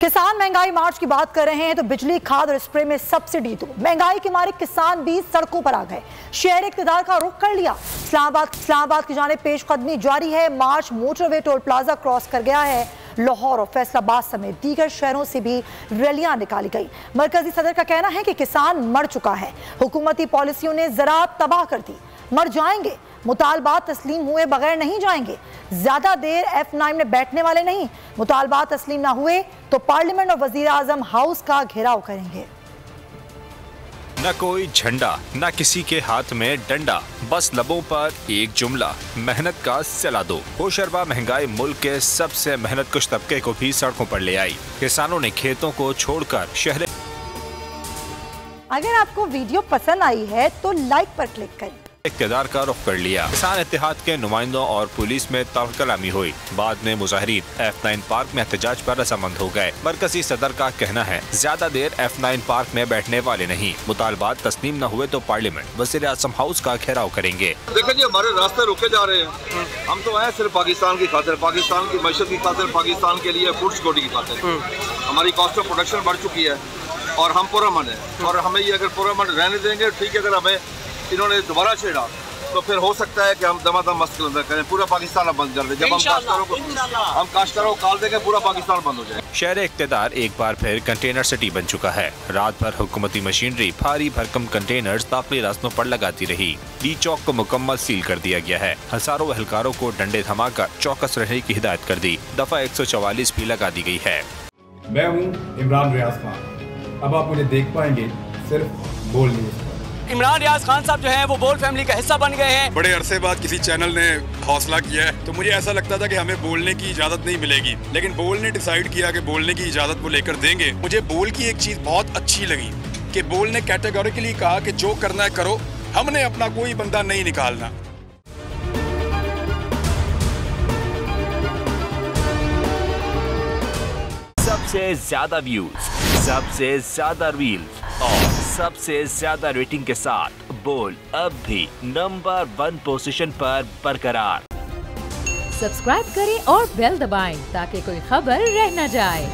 किसान महंगाई मार्च की बात कर रहे हैं तो बिजली, खाद और स्प्रे में सब्सिडी दो। महंगाई के मारे किसान भी सड़कों पर आ गए, शहर इक़्तिदार का रुख कर लिया। इस्लामाबाद की जानिब पेशकदमी जारी है। मार्च मोटरवे टोल प्लाजा क्रॉस कर गया है। लाहौर और फैसलाबाद समेत दीगर शहरों से भी रैलियां निकाली गई। मरकजी सदर का कहना है कि किसान मर चुका है, हुकूमती पॉलिसियों ने ज़राअत तबाह कर दी। मर जाएंगे, मुतालबात तस्लीम हुए बगैर नहीं जाएंगे। ज्यादा देर F9 में बैठने वाले नहीं। मुतालबात तस्लीम ना हुए तो पार्लियामेंट और वजीर आजम हाउस का घेराव करेंगे। न कोई झंडा, न किसी के हाथ में डंडा, बस लबों पर एक जुमला, मेहनत का सिला दो। होशरबा महंगाई मुल्क के सबसे मेहनत कुश तबके को भी सड़कों पर ले आई। किसानों ने खेतों को छोड़कर शहर। अगर आपको वीडियो पसंद आई है तो लाइक पर क्लिक करें। इक़्तिदार का रुख कर लिया। किसान इत्तेहाद के नुमाइंदों और पुलिस में तहकलामी हुई। बाद में मुजाहिरीन F9 पार्क में एहतजाज पर रजामंद हो गए। मरकजी सदर का कहना है ज्यादा देर F9 पार्क में बैठने वाले नहीं। मुतालबात तस्लीम न हुए तो पार्लियामेंट, वज़ीर आज़म हाउस का घेराव करेंगे। देखिए जी, हमारे रास्ते रुके जा रहे हैं। हम तो आए सिर्फ पाकिस्तान की खातिर, पाकिस्तान की मैशत की खातिर, पाकिस्तान के लिए फूड सिक्योरिटी की खातिर। हमारी कॉस्ट ऑफ प्रोडक्शन बढ़ चुकी है और हम पुरअमन है, और हमें ये अगर पुरअमन रहने देंगे ठीक है। अगर हमें इन्होंने दोबारा छेड़ा तो फिर हो सकता है कि हम दमादम मसला करें, पूरा पाकिस्तान बंद कर दें। जब हम काश्तकारों को काल देंगे, पूरा पाकिस्तान बंद हो जाए। शहर इक़्तिदार एक बार फिर कंटेनर सिटी बन चुका है। रात भर हुकूमती मशीनरी भारी भरकम कंटेनर्स दाखिली रास्तों पर लगाती रही। डी चौक को मुकम्मल सील कर दिया गया है। हजारों एहलकारों को डंडे थमाकर चौकस रहने की हिदायत कर दी। दफा 144 भी लगा दी गई है। मैं हूँ इमरान रियाज खान। अब आप मुझे देख पाएंगे सिर्फ बोल न्यूज़। इमरान रियाज खान साहब जो हैं वो बोल फैमिली का हिस्सा बन गए हैं। बड़े अरसे बाद किसी चैनल ने हौसला किया है, तो मुझे ऐसा लगता था कि हमें बोलने की इजाजत नहीं मिलेगी, लेकिन बोल ने डिसाइड किया कि बोलने की इजाजत वो लेकर देंगे। मुझे बोल की एक चीज बहुत अच्छी लगी कि बोल ने कैटेगोरिकली कहा कि जो करना है करो, हमने अपना कोई बंदा नहीं निकालना। सबसे ज्यादा व्यूज, सबसे ज्यादा रील्स और सबसे ज्यादा रेटिंग के साथ बोल अब भी नंबर 1 पोजीशन पर बरकरार। सब्सक्राइब करें और बेल दबाएं ताकि कोई खबर रह न जाए।